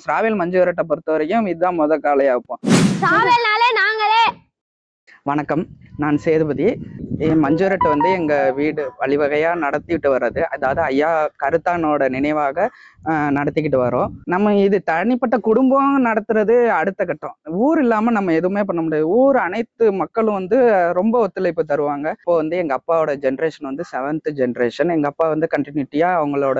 ஸ்ராவேல் மஞ்சு விரட்டை பொறுத்த வரைக்கும் இதுதான் காளையா வைப்போம். வணக்கம், நான் சேதுபதி. மஞ்சு விரட்டு வந்து எங்க வீடு வழிவகையா நடத்திட்டு வர்றது, அதாவது ஐயா கருத்தானோட நினைவாக நடத்திக்கிட்டு வரோம். நம்ம இது தனிப்பட்ட குடும்பம் நடத்துறது அடுத்த கட்டம். ஊர் இல்லாம நம்ம எதுவுமே பண்ண முடியாது. ஊர் அனைத்து மக்களும் வந்து ரொம்ப ஒத்துழைப்பு தருவாங்க. இப்போ வந்து எங்க அப்பாவோட ஜென்ரேஷன் வந்து 7th ஜென்ரேஷன். எங்க அப்பா வந்து கண்டினியூட்டியா அவங்களோட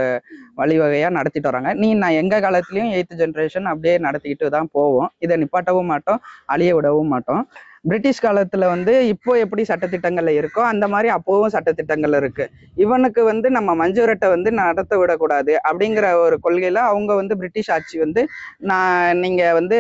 வழிவகையா நடத்திட்டு வராங்க. நான் எங்க காலத்திலயும் 8th ஜென்ரேஷன் அப்படியே நடத்திக்கிட்டு தான் போவோம். இதை நிப்பாட்டவும் மாட்டோம், அழிய விடவும் மாட்டோம். பிரிட்டிஷ் காலத்துல வந்து இப்போ எப்படி சட்டத்திட்டங்கள்ல இருக்கோ அந்த மாதிரி அப்பவும் சட்டத்திட்டங்கள் இருக்கு. இவனுக்கு வந்து நம்ம மஞ்சு விரட்டை வந்து நடத்த விடக்கூடாது அப்படிங்கிற ஒரு கொள்கையில அவங்க வந்து பிரிட்டிஷ் ஆட்சி வந்து நீங்க வந்து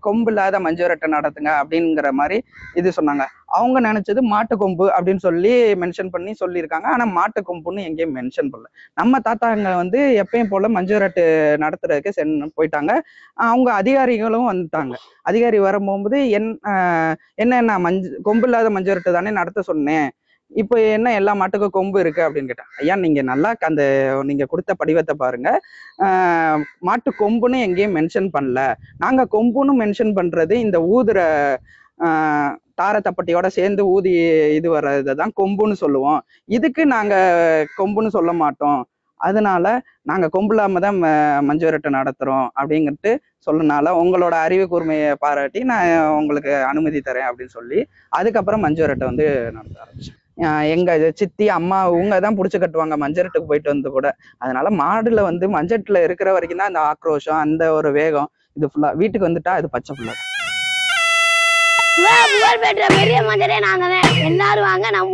கொம்பு இல்லாத மஞ்சு விரட்டை நடத்துங்க அப்படிங்கிற மாதிரி இது சொன்னாங்க. அவங்க நினைச்சது மாட்டு கொம்பு அப்படின்னு சொல்லி மென்ஷன் பண்ணி சொல்லியிருக்காங்க. ஆனா மாட்டு கொம்புன்னு எங்கேயும் மென்ஷன் பண்ணல. நம்ம தாத்தாங்க வந்து எப்பயும் போல மஞ்சு விரட்டு நடத்துறதுக்கு போயிட்டாங்க. அவங்க அதிகாரிகளும் வந்துட்டாங்க. அதிகாரி வரும்போது என்ன கொம்பு இல்லாத மஞ்சு விரட்டு தானே நடத்த சொன்னேன், இப்போ என்ன எல்லா மாட்டுக்கும் கொம்பு இருக்கு அப்படின்னு கேட்டேன். ஐயா நீங்க நல்லா நீங்க கொடுத்த படிவத்தை பாருங்க, மாட்டு கொம்புன்னு எங்கேயும் மென்ஷன் பண்ணல. நாங்க கொம்புன்னு மென்ஷன் பண்றது இந்த ஊதுற தாரத்தப்பட்டியோட சேர்ந்து ஊதி இது வர்றதுதான் கொம்புன்னு சொல்லுவோம். இதுக்கு நாங்க கொம்புன்னு சொல்ல மாட்டோம். அதனால நாங்க கொம்பு இல்லாம தான் மஞ்சு விரட்டு நடத்துறோம் அப்படிங்கிட்டு சொன்னனால உங்களோட அறிவு கூர்மையை பாராட்டி நான் உங்களுக்கு அனுமதி தரேன் அப்படின்னு சொல்லி அதுக்கப்புறம் மஞ்சு விரட்டை வந்து நடத்த ஆரம்பிச்சேன். எங்க சித்தி அம்மா இவங்க தான் புடிச்சு கட்டுவாங்க மஞ்சட்டுக்கு போயிட்டு வந்து கூட. அதனால மாடுல வந்து மஞ்சட்டுல இருக்கிற வரைக்கும் தான் அந்த ஆக்ரோஷம், அந்த ஒரு வேகம். இது ஃபுல்லா வீட்டுக்கு வந்துட்டா அது பச்சை ஃபுல்லா புகழ் பெற்ற பெரிய மஞ்சளே நாங்க எல்லாரும் வாங்க நம்ம